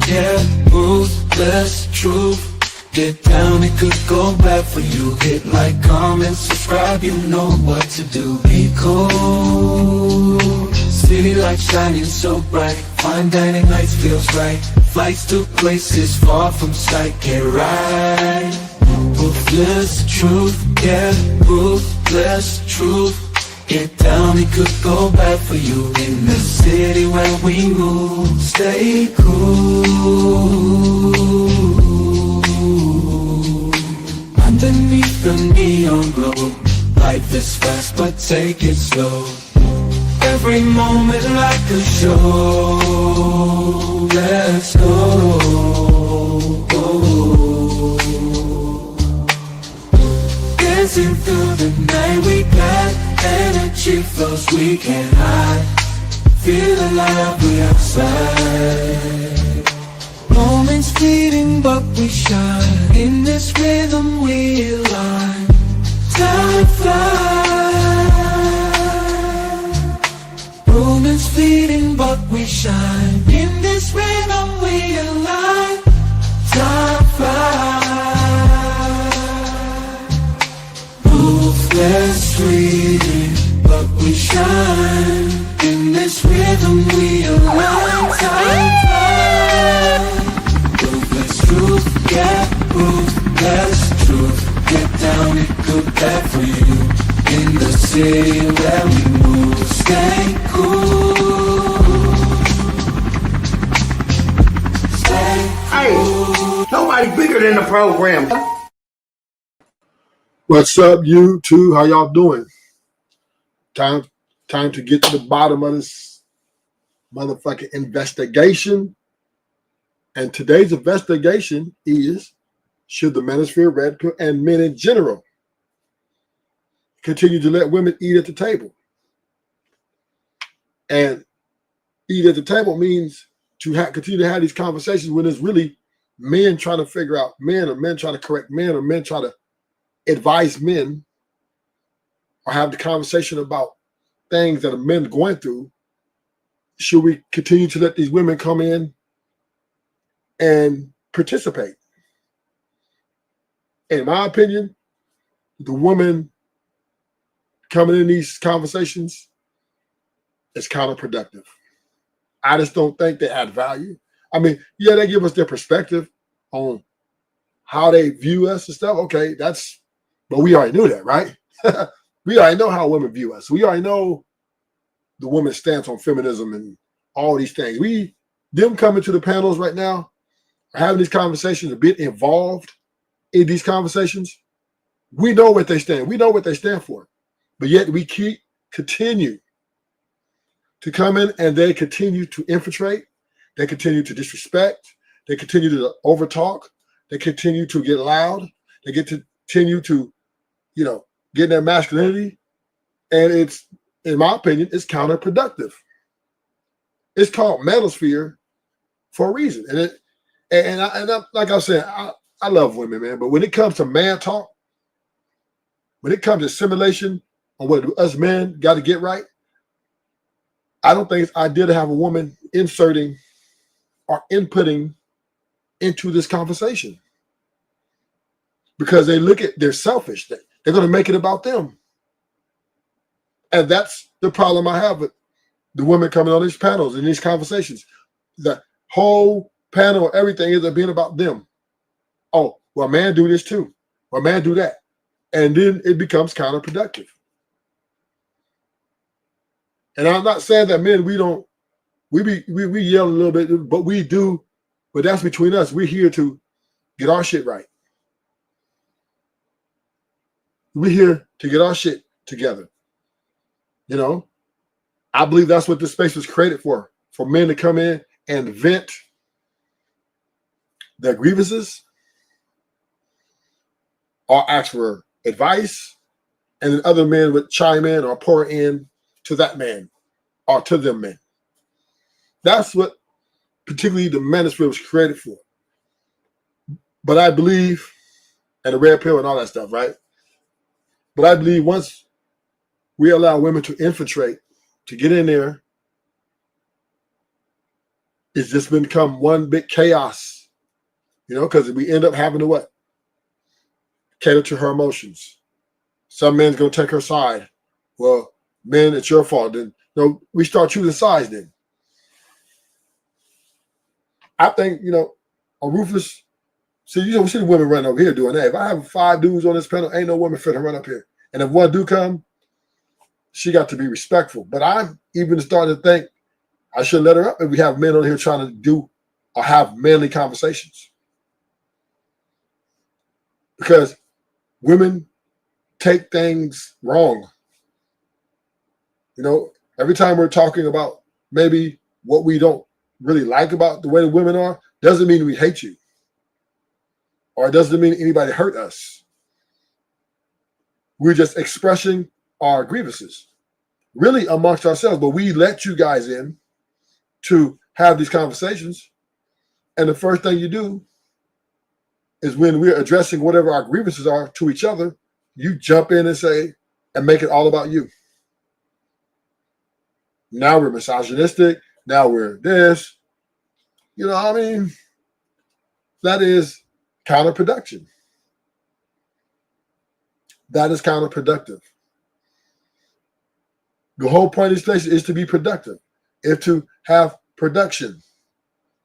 yeah, ruthless truth. Get down, it could go bad for you. Hit like, comment, subscribe, you know what to do. Be cool, city lights shining so bright. Fine dining nights feels right. Flights to places far from sight. Get right, ruthless truth, yeah, ruthless truth. Get down, it could go bad for you. In the city where we move, stay cool. Underneath the neon glow, life is fast but take it slow. Every moment like a show. Let's go. Dancing through the night, we got energy flows we can't hide. Feel alive, we outside. Moments fleeting but we shine. In this rhythm we align. Time flies. Moments fleeting but we shine. In this rhythm we align. Time flies. Ruthless fleeting but we shine. In this rhythm we align. Time flies. Truth, yeah, ruthless truth. Get down, it good bad for you. In the city where we move, stay cool. Stay cool. Hey, nobody bigger than the program. What's up, YouTube? How y'all doing? Time to get to the bottom of this motherfucking investigation. And today's investigation is, should the manosphere, red pill, and men in general continue to let women eat at the table? And eat at the table means to continue to have these conversations when it's really men trying to figure out men, or men trying to correct men, or men trying to advise men, or have the conversation about things that are men going through. Should we continue to let these women come in and participate? In my opinion, the woman coming in these conversations is counterproductive. I just don't think they add value. I mean, yeah, they give us their perspective on how they view us and stuff. Okay, but we already knew that, right? We already know how women view us. We already know the woman's stance on feminism and all these things. Them coming to the panels right now, having these conversations, a bit involved in these conversations, we know what they stand. We know what they stand for. But yet we continue to come in, and they continue to infiltrate. They continue to disrespect. They continue to overtalk. They continue to get loud. They continue to, get their masculinity. And it's, in my opinion, it's counterproductive. It's called manosphere for a reason. And like I said, I love women, man. But when it comes to man talk, when it comes to simulation on what us men got to get right, I don't think it's ideal to have a woman inserting or inputting into this conversation, because they're selfish. They're going to make it about them. And that's the problem I have with the women coming on these panels and these conversations. The whole panel, everything is being about them. Oh, well, man do this too. Well, man do that. And then it becomes counterproductive. And I'm not saying that men, we yell a little bit, but we do, but that's between us. We're here to get our shit right. We're here to get our shit together. I believe that's what this space was created for men to come in and vent their grievances, or ask for advice, and then other men would chime in or pour in to that man or to them men. That's what particularly the manosphere was created for. But I believe, and the red pill and all that stuff, right? But I believe once we allow women to infiltrate, to get in there it's just become one big chaos, because we end up having to what? Cater to her emotions. Some man's gonna take her side. Well, men, it's your fault. Then we start choosing sides. Then I think a ruthless. See, we see the women running over here doing that. If I have 5 dudes on this panel, ain't no woman fit to run up here. And if one do come, she got to be respectful. But I'm even starting to think I should let her up if we have men on here trying to do or have manly conversations. Because women take things wrong. Every time we're talking about maybe what we don't really like about the way the women are, doesn't mean we hate you. Or it doesn't mean anybody hurt us. We're just expressing our grievances, really amongst ourselves. But we let you guys in to have these conversations. And the first thing you do is when we're addressing whatever our grievances are to each other, you jump in and say, and make it all about you. Now we're misogynistic. Now we're this. That is counterproduction. That is counterproductive. The whole point of this place is to be productive, is to have production.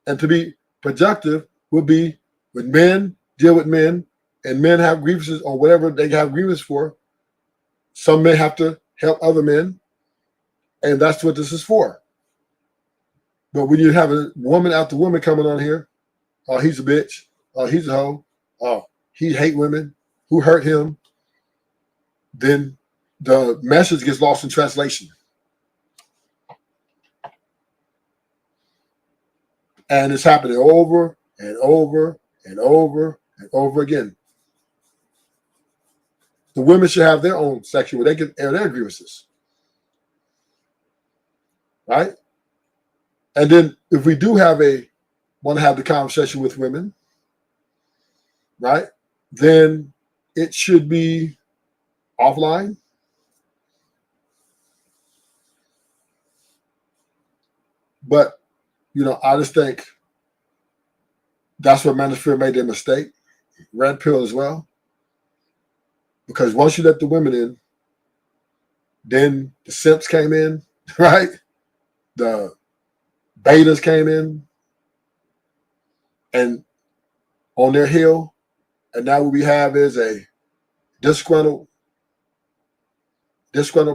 And to be productive would be when men deal with men and men have grievances or whatever they have grievances for. Some men have to help other men, and that's what this is for. But when you have a woman after woman coming on here, oh, he's a bitch, oh, he's a hoe, oh, he hate women, who hurt him, then the message gets lost in translation. And it's happening over and over and over and over again. The women should have their own section where they can air their grievances. Right? And then if we do want to have the conversation with women, right, then it should be offline. But, I just think that's where manosphere made their mistake. Red pill as well. Because once you let the women in, then the simps came in, right? The betas came in and on their heel. And now what we have is a disgruntled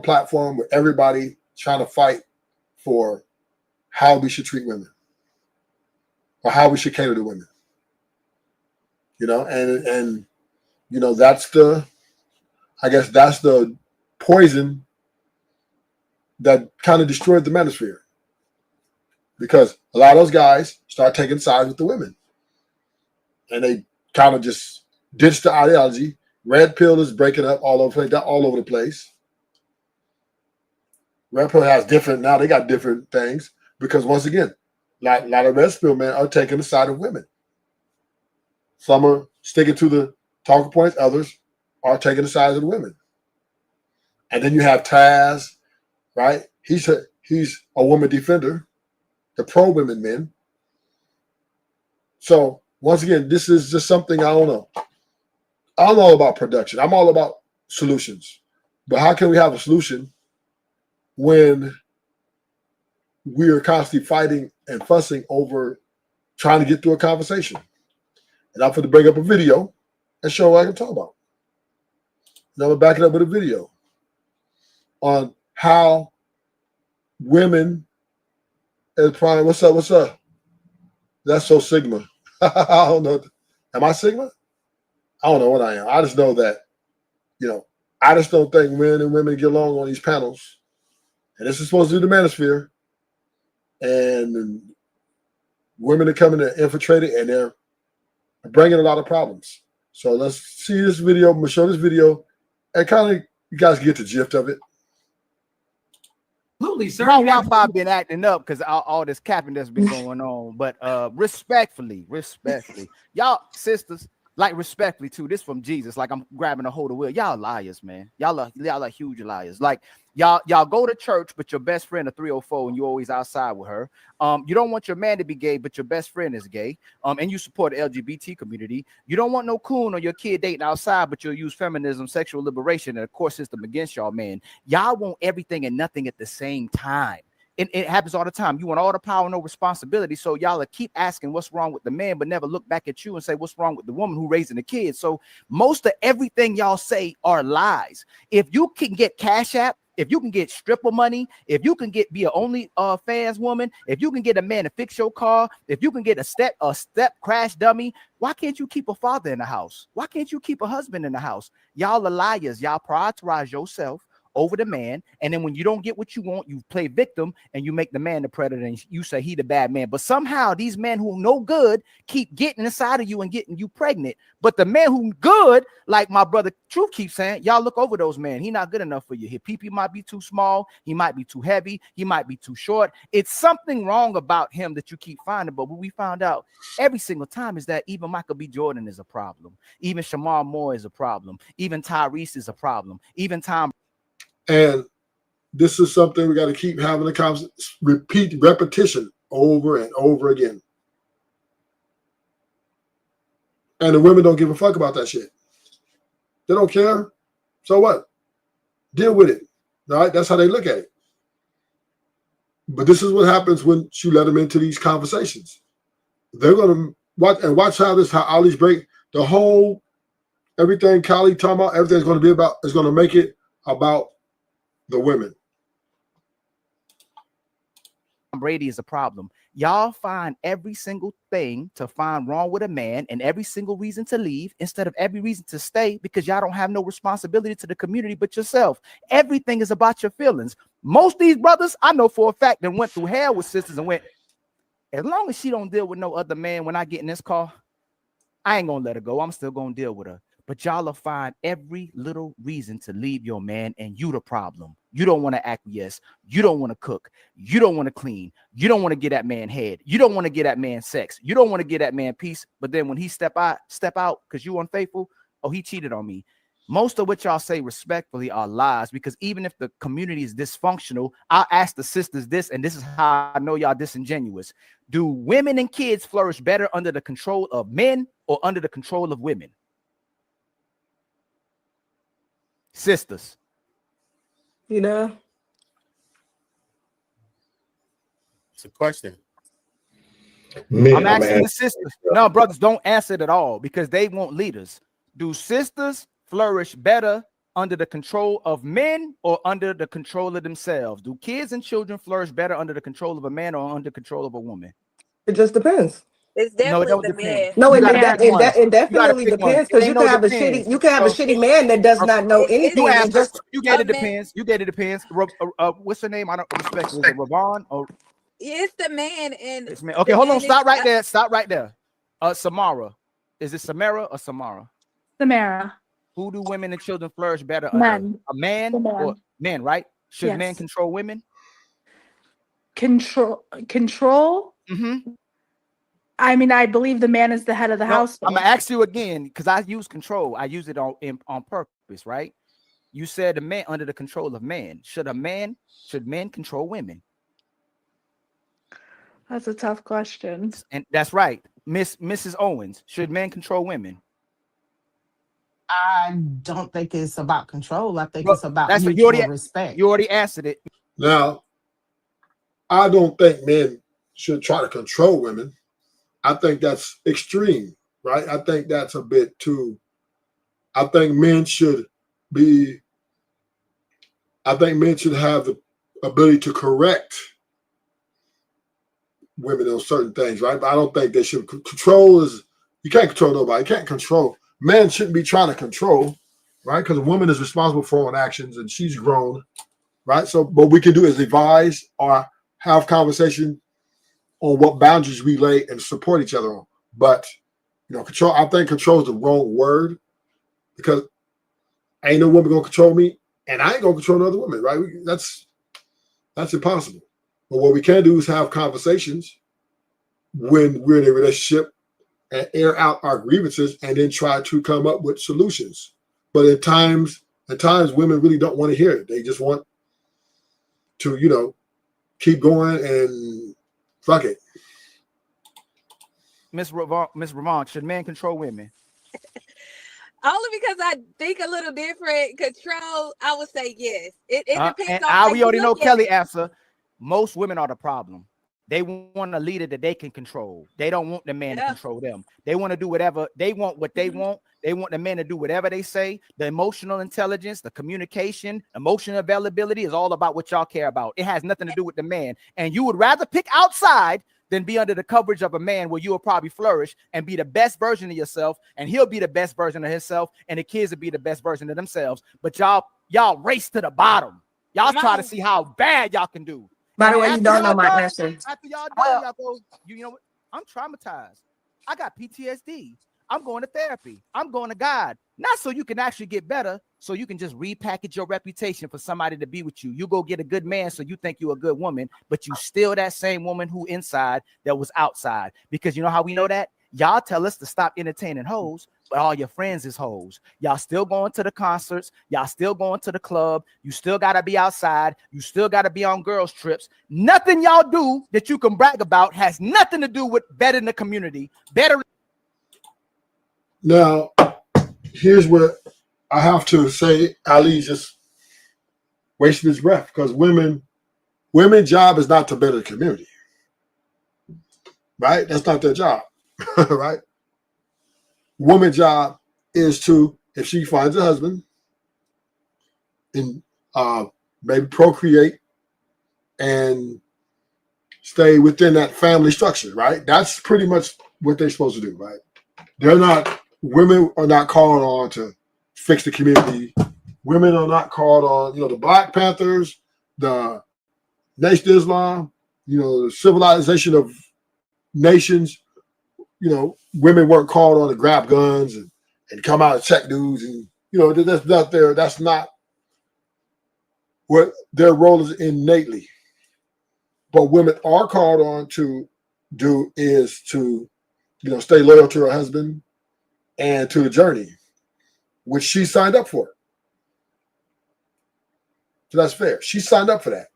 platform with everybody trying to fight for how we should treat women or how we should cater to women. And that's the poison that kind of destroyed the manosphere. Because a lot of those guys start taking sides with the women. And they kind of just ditch the ideology. Red pill is breaking up all over the place. Red pill has now they got different things. Because once again, a lot of red pill men are taking the side of women. Some are sticking to the talking points. Others are taking the side of the women. And then you have Taz, right? He's a woman defender, the pro-women men. So once again, this is just something I don't know. I'm all about production. I'm all about solutions. But how can we have a solution when we are constantly fighting and fussing over trying to get through a conversation? And I'm going to bring up a video and show what I can talk about. And I'm going to back it up with a video on how women is prime. What's up? That's so Sigma. I don't know. Am I Sigma? I don't know what I am. I just know that, I just don't think men and women get along on these panels. And this is supposed to be the manosphere. And women are coming to infiltrate it, and they're bringing a lot of problems. So let's see this video. I'm going to show this video and kind of you guys get the gist of it. Absolutely, sir. My Wi-Fi been acting up because all this capping that's been going on. But respectfully, y'all sisters, like respectfully too, this from Jesus, like I'm grabbing a hold of wheel. Y'all liars, man. Y'all are huge liars. Like y'all go to church, but your best friend a 304 and you always outside with her. You don't want your man to be gay, but your best friend is gay. And you support the LGBT community. You don't want no coon or your kid dating outside, but you'll use feminism, sexual liberation, and a court system against y'all, man. Y'all want everything and nothing at the same time. It happens all the time. You want all the power, no responsibility. So y'all keep asking what's wrong with the man, but never look back at you and say what's wrong with the woman who raising the kids. So most of everything y'all say are lies. If you can get Cash App, if you can get stripper money, if you can be an only fans woman, if you can get a man to fix your car, if you can get a step crash dummy, why can't you keep a father in the house? Why can't you keep a husband in the house? Y'all are liars. Y'all prioritize yourself over the man, and then when you don't get what you want, you play victim and you make the man the predator and you say he the bad man. But somehow these men who no good keep getting inside of you and getting you pregnant. But the man who good, like my brother Truth keeps saying, y'all look over those men. He not good enough for you. His pee-pee might be too small, he might be too heavy, he might be too short. It's something wrong about him that you keep finding. But what we found out every single time is that even Michael B. Jordan is a problem, even Shamar Moore is a problem, even Tyrese is a problem, even Tom. And this is something we got to keep having the conversation, repetition over and over again. And the women don't give a fuck about that shit. They don't care. So what? Deal with it. All right? That's how they look at it. But this is what happens when you let them into these conversations. They're going to watch how Ali's break the whole, everything Kylie talking about, everything's going to be about, is going to make it about the women. Brady is a problem. Y'all find every single thing to find wrong with a man and every single reason to leave instead of every reason to stay, because y'all don't have no responsibility to the community but yourself. Everything is about your feelings. Most of these brothers, I know for a fact, that went through hell with sisters and went, as long as she don't deal with no other man when I get in this car, I ain't gonna let her go. I'm still gonna deal with her. But y'all will find every little reason to leave your man, and you the problem. You don't want to acquiesce. You don't want to cook. You don't want to clean. You don't want to get that man head. You don't want to get that man sex. You don't want to get that man peace. But then when he step out because you unfaithful, oh, he cheated on me. Most of what y'all say respectfully are lies, because even if the community is dysfunctional, I'll ask the sisters this, and this is how I know y'all disingenuous. Do women and kids flourish better under the control of men or under the control of women? Sisters. You know, It's a question. I'm asking the sisters. No, brothers, don't answer it at all, because they want leaders. Do sisters flourish better under the control of men or under the control of themselves? Do kids and children flourish better under the control of a man or under control of a woman? it just depends. It's No, it definitely don't the depend. man. No, You it, gotta that, pick it, one. that, it You gotta definitely pick one. depends, It because ain't no depends. you can have a shitty man that does not know anything. You And answer. just You get it man. depends. You get it depends. What's her name? I don't respect. Is it Ravon or It's the man, and it's man? Okay, the hold on. man Stop is, right there. Stop right there. Samara. Is it Samara or Samara? Samara. Who do women and children flourish better under? Men. A man The man. or men, right? Should men Yes. control women? Control. Mm-hmm. I mean, I believe the man is the head of the No, household. I'm gonna ask you again, because I use control. I use it on purpose, right? You said the man under the control of man. Should men control women? That's a tough question. And that's right. Mrs. Owens, should men control women? I don't think it's about control. I think Well, it's about that's what mutual respect. you already answered it. Now, I don't think men should try to control women. I think that's extreme, right? I think that's a bit too. I think men should have the ability to correct women on certain things, right? But I don't think they should control. You can't control nobody. You can't control. Men shouldn't be trying to control, right? Because a woman is responsible for her own actions and she's grown, right? So what we can do is advise or have conversation on what boundaries we lay and support each other on. But control. I think control is the wrong word, because ain't no woman gonna control me, and I ain't gonna control another woman, right? That's impossible. But what we can do is have conversations when we're in a relationship and air out our grievances and then try to come up with solutions. But at times women really don't want to hear it. They just want to, keep going and fuck it. Miss Ramon, should men control women? Only because I think a little different. Control, I would say yes. It depends And on how we you already know look at Kelly it. answer. Most women are the problem. They want a leader that they can control. They don't want the man to control them. They want to do whatever they want, what they want. They want the man to do whatever they say. The emotional intelligence, the communication, emotional availability is all about what y'all care about. It has nothing to do with the man. And you would rather pick outside than be under the coverage of a man where you will probably flourish and be the best version of yourself, and he'll be the best version of himself, and the kids will be the best version of themselves. But y'all race to the bottom. Y'all try to see how bad y'all can do. By the And way, you after don't know y'all my done- answer. After y'all done, y'all go, you know what? I'm traumatized. I got PTSD. I'm going to therapy. I'm going to God. Not so you can actually get better, so you can just repackage your reputation for somebody to be with you. You go get a good man so you think you're a good woman, but you still that same woman who inside that was outside. Because you know how we know that? Y'all tell us to stop entertaining hoes, but all your friends is hoes. Y'all still going to the concerts. Y'all still going to the club. You still got to be outside. You still got to be on girls' trips. Nothing y'all do that you can brag about has nothing to do with bettering the community. Better. Now, here's what I have to say. Ali just wasting his breath because women's job is not to better the community, right? That's not their job, right? Woman's job is to, if she finds a husband, and maybe procreate and stay within that family structure, right? That's pretty much what they're supposed to do, right? Women are not called on to fix the community. Women are not called on, the Black Panthers, the Nation of Islam, the civilization of nations. Women weren't called on to grab guns and come out and check dudes. And, that's not what their role is innately. But women are called on to do is to, stay loyal to her husband and to the journey, which she signed up for. So that's fair. She signed up for that.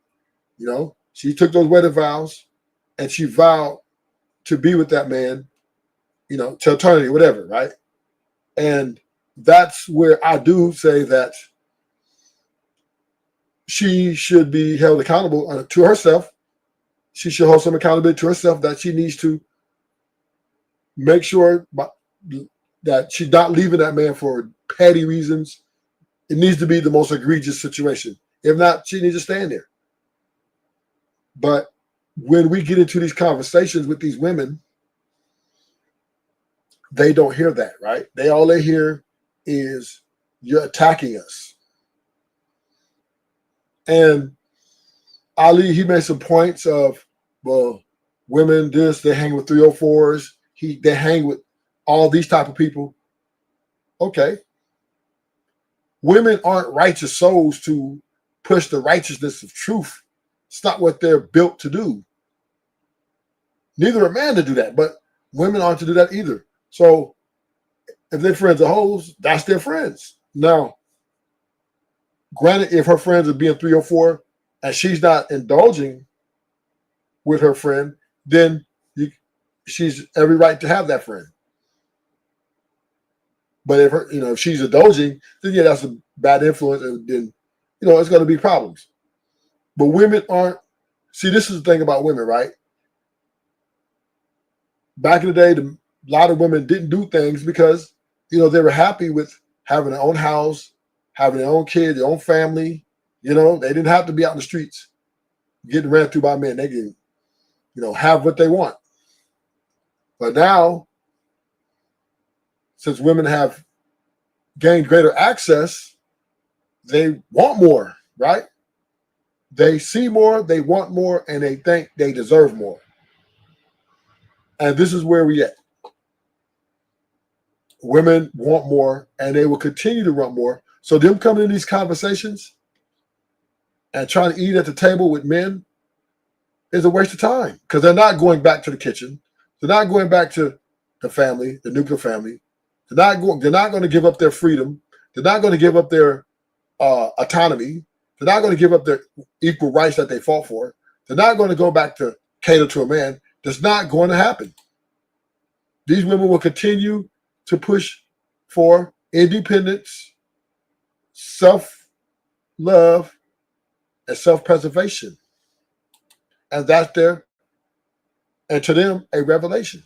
She took those wedding vows and she vowed to be with that man, to eternity, whatever, right? And that's where I do say that she should be held accountable to herself. She should hold some accountability to herself that she needs to make sure that she's not leaving that man for petty reasons. It needs to be the most egregious situation. If not, she needs to stand there. But when we get into these conversations with these women, they don't hear that, right? All they hear is you're attacking us. And Ali, he made some points of, well, women, they hang with 304s. They hang with all these type of people. Okay. Women aren't righteous souls to push the righteousness of truth. It's not what they're built to do. Neither a man to do that, but women aren't to do that either. So if their friends are hoes, that's their friends. Now, granted, if her friends are being 304 and she's not indulging with her friend, then she's every right to have that friend. But if she's indulging, then yeah, that's a bad influence, and then it's going to be problems. But women aren't. See, this is the thing about women, right? Back in the day, a lot of women didn't do things because they were happy with having their own house, having their own kids, their own family. They didn't have to be out in the streets getting ran through by men. They can, have what they want. But now, since women have gained greater access, they want more, right? They see more, they want more, and they think they deserve more. And this is where we at. Women want more, and they will continue to want more. So them coming in these conversations and trying to eat at the table with men is a waste of time because they're not going back to the kitchen. They're not going back to the family, the nuclear family. They're not going to give up their freedom. They're not going to give up their autonomy. They're not going to give up their equal rights that they fought for. They're not going to go back to cater to a man. That's not going to happen. These women will continue to push for independence, self-love, and self-preservation. And that's and to them, a revelation.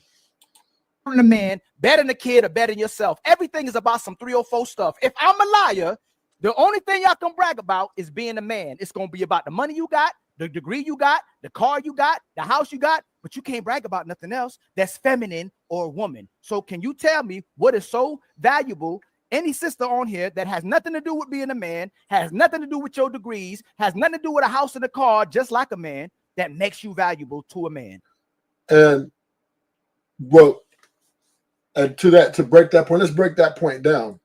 The man, better than the kid or better than yourself. Everything is about some 304 stuff. If I'm a liar, the only thing y'all can brag about is being a man. It's going to be about the money you got, the degree you got, the car you got, the house you got, but you can't brag about nothing else that's feminine or a woman. So can you tell me what is so valuable? Any sister on here that has nothing to do with being a man, has nothing to do with your degrees, has nothing to do with a house and a car, just like a man, that makes you valuable to a man. And well, and to break that point, let's break that point down.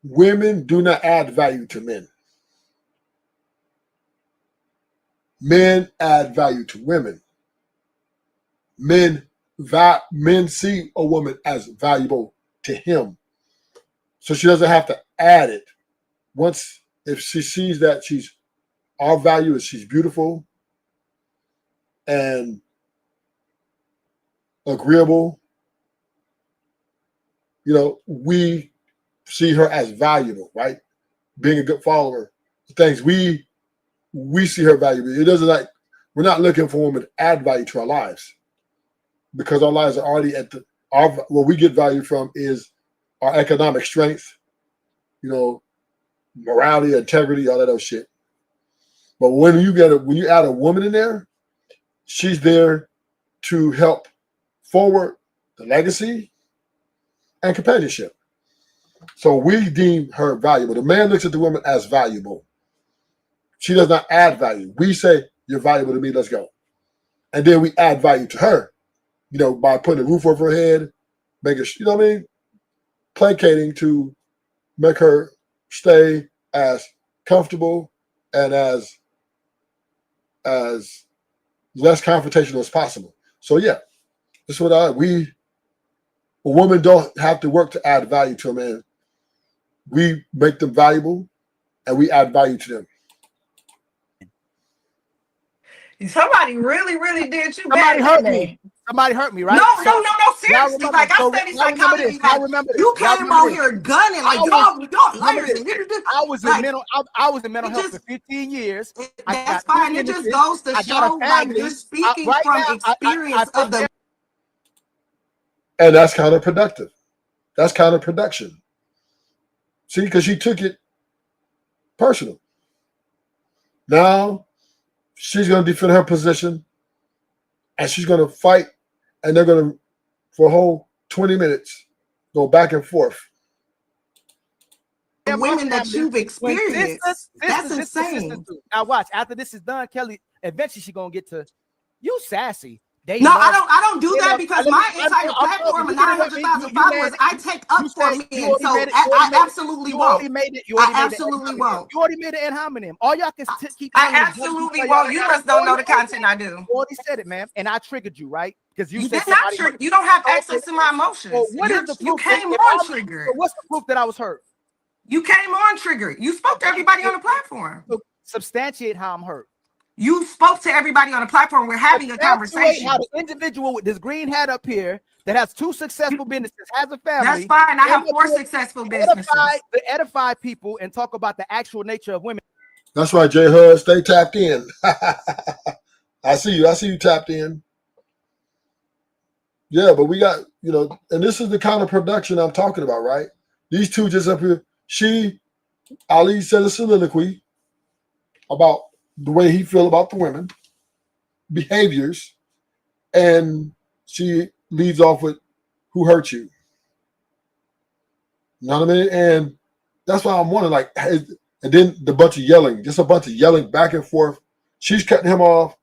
Women do not add value to men. Men add value to women. Men see a woman as valuable to him. So she doesn't have to add it. Once, if she sees that our value is she's beautiful and agreeable, we see her as valuable, right? Being a good follower, things we see her valuable. It doesn't we're not looking for a woman to add value to our lives, because our lives are already what we get value from is our economic strength, morality, integrity, all that other shit. But when you add a woman in there, she's there to help forward the legacy and companionship. So we deem her valuable. The man looks at the woman as valuable. She does not add value. We say, you're valuable to me, let's go. And then we add value to her, by putting a roof over her head, making, placating to make her stay as comfortable and as less confrontational as possible. So yeah, this is what a woman don't have to work to add value to a man. We make them valuable and we add value to them. Somebody really did you Somebody bad. hurt me. Somebody hurt me, right? No, seriously. Remember, Like, I studied psychology. You came out here gunning like y'all liars. I was in mental health for 15 years. That's fine. It just goes to show, like, you're speaking from experience of the. And that's counterproductive. That's counterproduction. See, because she took it personal. Now she's going to defend her position, and she's going to fight, and they're going to, for a whole 20 minutes, go back and forth. The women that you've experienced, that's insane. Now watch, after this is done, Kelly, eventually she's going to get to, you sassy. I don't do that because my entire platform of 900,000 followers, I take up for men. So I absolutely won't. I absolutely won't. You already made it in homonym. All y'all can keep. I absolutely won't. You just don't know the content I do. You already said it, man, and I triggered you, right? Because you did not trigger. You don't have access to my emotions. Well, what is the proof? You came on triggered. What's the proof that I was hurt? You came on triggered. You spoke to everybody on the platform. So substantiate how I'm hurt. You spoke to everybody on the platform. We're having a conversation. How the individual with this green hat up here that has 2 successful businesses, has a family. That's fine. I have 4 successful businesses. Edify people and talk about the actual nature of women. That's right, J Hud. Stay tapped in. I see you tapped in. Yeah, but we got, and this is the kind of production I'm talking about, right? These two just up here. Ali said a soliloquy about the way he feel about the women, behaviors, and she leads off with who hurt you. You know what I mean? And that's why I'm wondering, and then the bunch of yelling, just a bunch of yelling back and forth. She's cutting him off.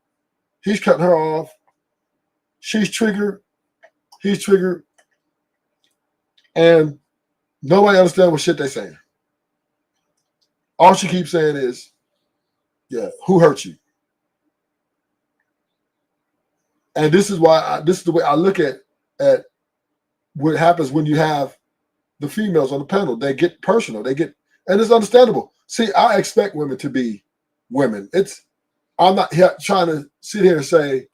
He's cutting her off. She's triggered. He's triggered. And nobody understands what shit they're saying. All she keeps saying is, yeah, who hurt you? And this is why this is the way I look at what happens when you have the females on the panel. They get personal. They get, and it's understandable. See, I expect women to be women. I'm not trying to sit here and say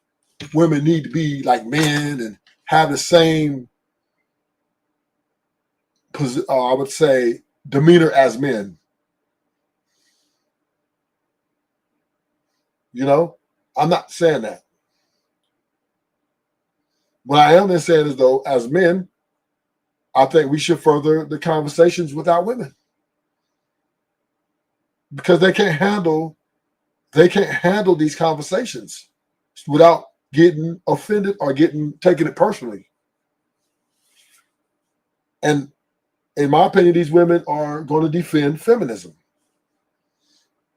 women need to be like men and have the same, I would say, demeanor as men. You know, I'm not saying that. What I am saying is, though, as men, I think we should further the conversations with our women, because they can't handle these conversations without getting offended or taking it personally. And in my opinion, these women are going to defend feminism.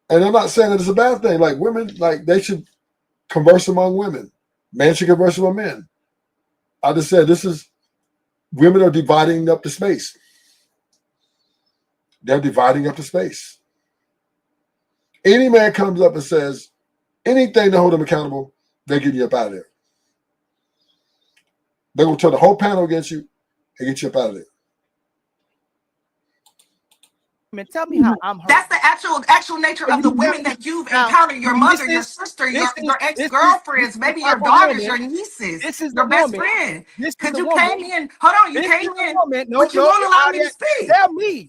And I'm not saying that it's a bad thing. Like, women, like, they should converse among women. Men should converse among men. I just said women are dividing up the space. They're dividing up the space. Any man comes up and says anything to hold them accountable, they're getting you up out of there. They're going to turn the whole panel against you and get you up out of there. Man, tell me how I'm hurt. That's the actual nature of the women that you've encountered. Your mother, your sister, your ex-girlfriends, maybe your daughters, your nieces, your best friend. Because you came in, hold on, you came in, but you won't allow me to speak.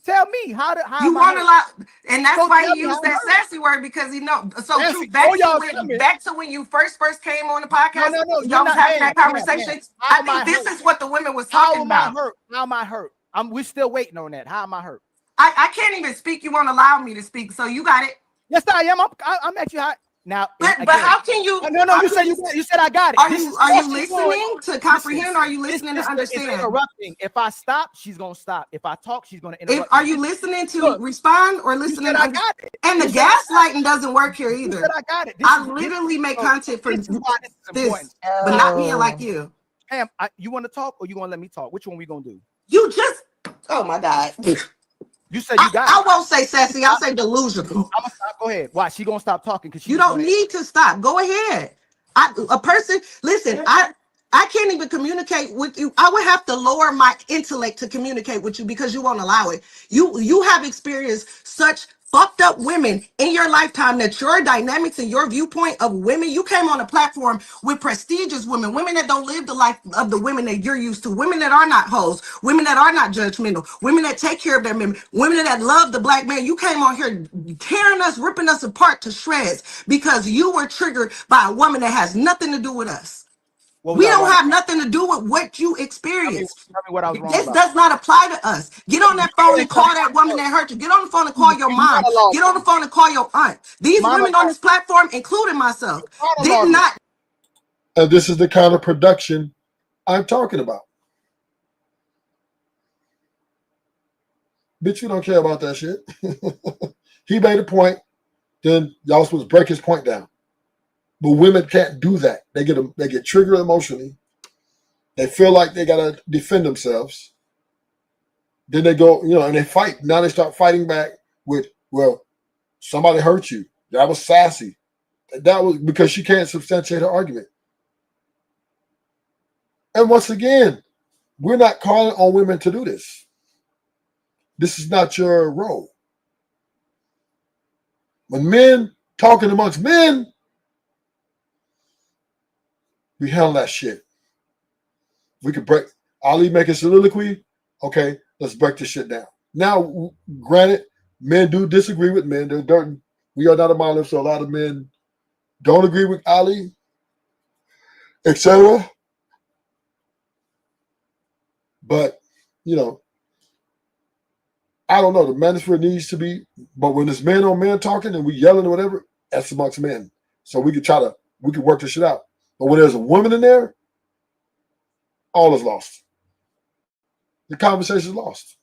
Tell me how you won't allow, and that's why he used that sassy word, because he know. So back to when you first came on the podcast, y'all was having that conversation. I think this is what the women was talking about. How am I hurt? We're still waiting on that. How am I hurt? I can't even speak. You won't allow me to speak, so you got it. Yes, I am. I'm actually hot now. But how can you? No. You said I got it. Are you listening to comprehend? Or are you listening to understand? It's interrupting. If I stop, she's gonna stop. If I talk, she's gonna interrupt. Are you listening to respond or listening? I got it. And the gaslighting doesn't work here either. You said I got it. I literally make content for this, but not being like you. Hey, you want to talk or you want to let me talk? Which one we gonna do? You just. Oh my God. You said you got it. I won't say sassy. I'll say delusional. I'm gonna stop. Go ahead. Why? She gonna stop talking because you don't need to stop. Go ahead. Listen. I can't even communicate with you. I would have to lower my intellect to communicate with you because you won't allow it. You have experienced such fucked up women in your lifetime that your dynamics and your viewpoint of women, you came on a platform with prestigious women that don't live the life of the women that you're used to, women that are not hoes, women that are not judgmental, women that take care of their men, women that love the black man. You came on here tearing us, ripping us apart to shreds because you were triggered by a woman that has nothing to do with us. We don't have nothing to do with what you experienced. Tell me what I was wrong This about. does not apply to us. Get on that phone and call that woman that hurt you. Get on the phone and call your mom. Get on the phone and call your aunt. These women on this platform, including myself, did not. And this is the kind of production I'm talking about. Bitch, you don't care about that shit. He made a point, then y'all supposed to break his point down. But women can't do that. They get triggered emotionally. They feel like they gotta defend themselves. Then they go, and they fight. Now they start fighting back with, well, somebody hurt you. That was sassy. That was because she can't substantiate her argument. And once again, we're not calling on women to do this. This is not your role. When men talking amongst men, we handle that shit. We could break. Ali make a soliloquy. Okay, let's break this shit down. Now, granted, men do disagree with men. We are not a monolith, so a lot of men don't agree with Ali, etc. But, I don't know. The manosphere needs to be, but when it's man on man talking and we yelling or whatever, that's amongst men. So we could work this shit out. But when there's a woman in there, all is lost. The conversation is lost.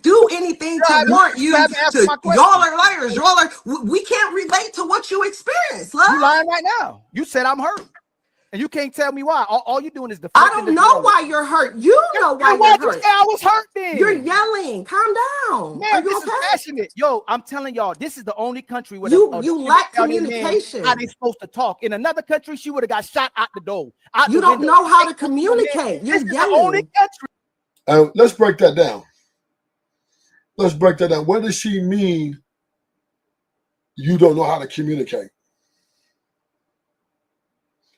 Do anything to warrant you to, y'all are liars. We can't relate to what you experienced, love. You lying right now. You said I'm hurt. And you can't tell me why. All you're doing is I deflecting. don't know why you're hurt. You know why Why you're you hurt. say I was hurt then? You're yelling. Calm down. Man, Are you this okay? is passionate. Yo, I'm telling y'all, this is the only country where You lack communication. how they supposed to talk. In another country, she would have got shot out the door. You don't know how to communicate. You're This is the only yelling. country. Let's break that down. Let's break that down. What does she mean? You don't know how to communicate.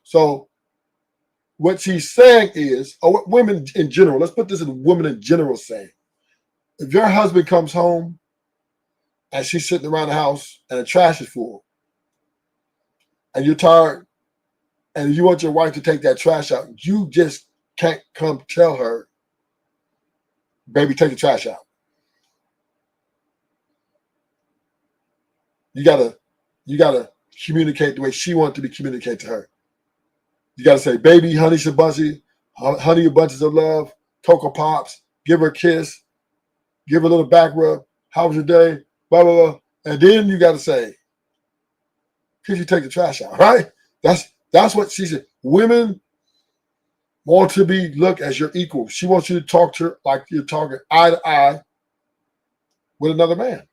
So what she's saying is, or what women in general, let's put this in women in general saying. If your husband comes home and she's sitting around the house and the trash is full, and you're tired and you want your wife to take that trash out, you just can't come tell her, baby, take the trash out. You gotta communicate the way she wants to be communicated to her. You gotta say, baby, honey, shabazi, honey, bunches of love, Cocoa Pops, give her a kiss, give her a little back rub, how was your day, blah, blah, blah. And then you gotta say, could you take the trash out, right? That's what she said. Women want to be looked as your equal. She wants you to talk to her like you're talking eye to eye with another man.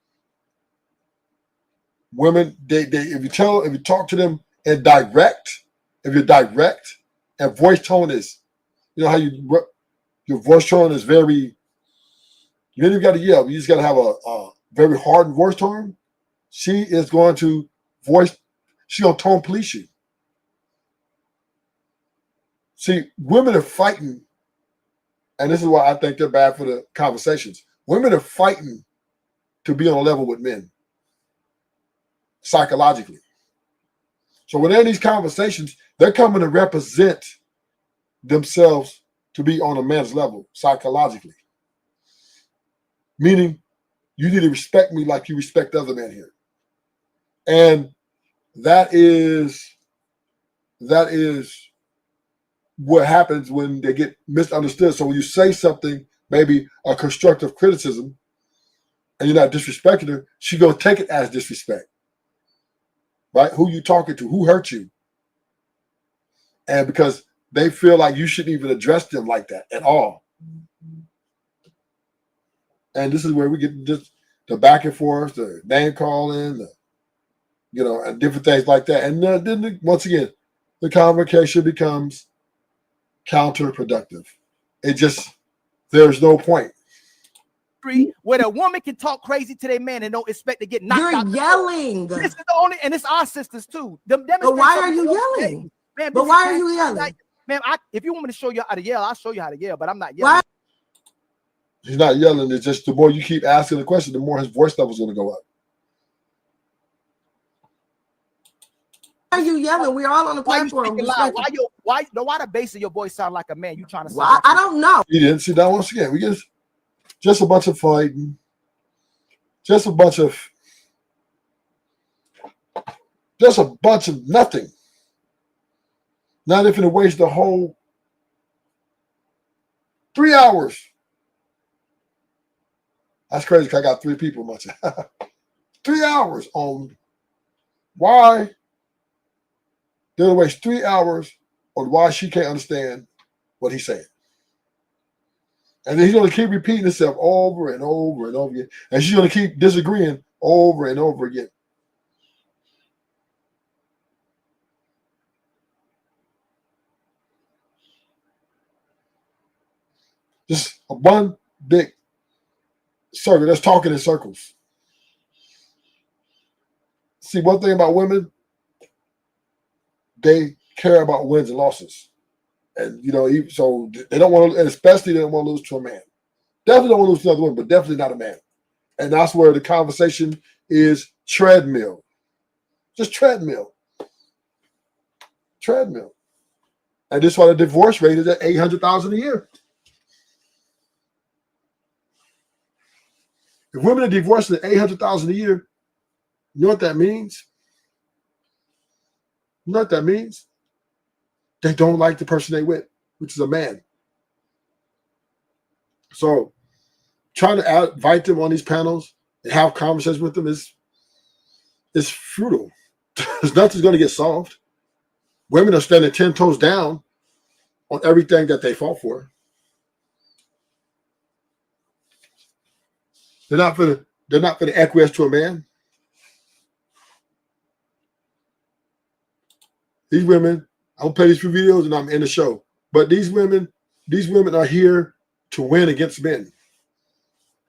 Women, if you talk to them in direct, if you're direct and voice tone is, you know how your voice tone is very, you ain't even got to yell. You just got to have a very hardened voice tone. She is going to she's going to tone police you. See, women are fighting, and this is why I think they're bad for the conversations. Women are fighting to be on a level with men psychologically. So when they're in these conversations, they're coming to represent themselves to be on a man's level psychologically. Meaning, you need to respect me like you respect the other man here. And that is what happens when they get misunderstood. So when you say something, maybe a constructive criticism, and you're not disrespecting her, she's going to take it as disrespect. Right? Who you talking to? Who hurt you? And because they feel like you shouldn't even address them like that at all. And this is where we get just the back and forth, the name calling, and different things like that. And then once again, the conversation becomes counterproductive. There's no point. Where the woman can talk crazy to their man and don't expect to get knocked out. You're yelling. This is the only, and it's our sisters too. But why are you yelling? Man, but why are you yelling? Man, if you want me to show you how to yell, I'll show you how to yell, but I'm not yelling. Why? He's not yelling. It's just the more you keep asking the question, the more his voice level is going to go up. Why are you yelling? We're all on the platform. Why the bass of your voice sound like a man? You trying to sound I don't know. You didn't see that once again. We just a bunch of fighting. Just a bunch of nothing. Not if it waste the whole 3 hours. That's crazy because I got 3 people much. 3 hours on why they'll waste 3 hours on why she can't understand what he's saying. And then he's going to keep repeating himself over and over and over again. And she's going to keep disagreeing over and over again. Just one big circle. That's talking in circles. See, one thing about women, they care about wins and losses. And, so they don't want to, and especially they don't want to lose to a man. Definitely don't want to lose to another woman, but definitely not a man. And that's where the conversation is treadmill. Just treadmill. Treadmill. And this is why the divorce rate is at 800,000 a year. If women are divorcing at 800,000 a year, you know what that means? You know what that means? They don't like the person they with, which is a man. So trying to invite them on these panels and have conversations with them is futile. There's nothing's going to get solved. Women are standing 10 toes down on everything that they fought for. They're not for the acquiesce to a man. These women, I'll play these few videos and I'm in the show. But these women are here to win against men.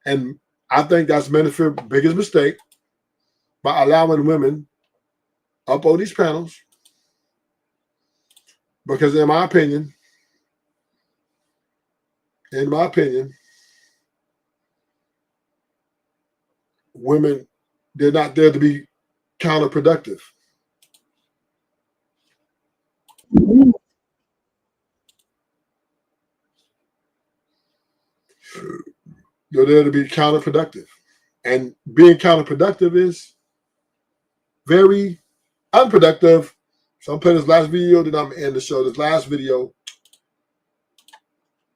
And I think that's Manosphere's biggest mistake by allowing women up on these panels. Because in my opinion, women, they're not there to be counterproductive. They're there to be counterproductive. And being counterproductive is very unproductive. So I'm playing this last video, then I'm going to end the show. This last video.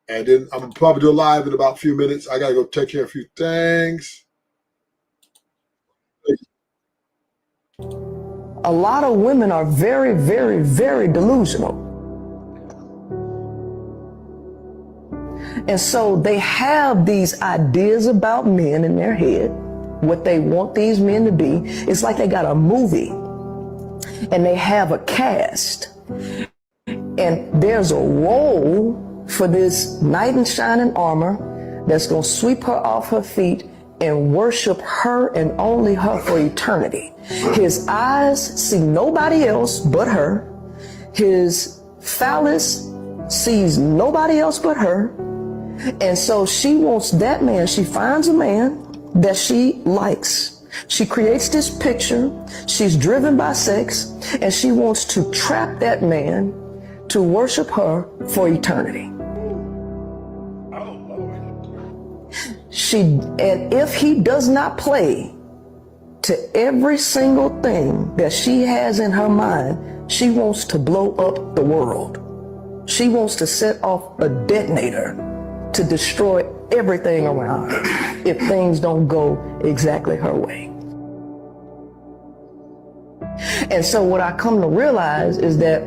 And then I'm probably do a live in about a few minutes. I got to go take care of a few things. A lot of women are very, very, very delusional. And so they have these ideas about men in their head, what they want these men to be. It's like they got a movie and they have a cast. And there's a role for this knight in shining armor that's going to sweep her off her feet and worship her and only her for eternity. His eyes see nobody else but her. His phallus sees nobody else but her. And so she wants that man. She finds a man that she likes. She creates this picture. She's driven by sex, and she wants to trap that man to worship her for eternity. And if he does not play to every single thing that she has in her mind, she wants to blow up the world. She wants to set off a detonator to destroy everything around her if things don't go exactly her way. And so what I come to realize is that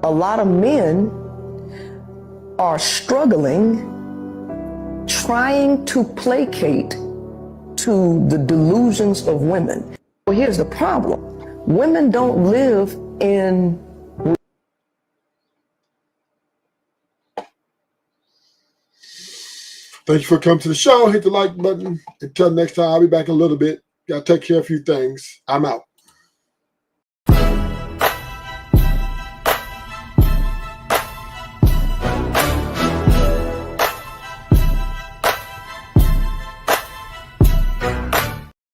a lot of men are struggling trying to placate to the delusions of women. Well, here's the problem. Women don't live in... Thank you for coming to the show. Hit the like button. Until next time, I'll be back in a little bit. Got to take care of a few things. I'm out.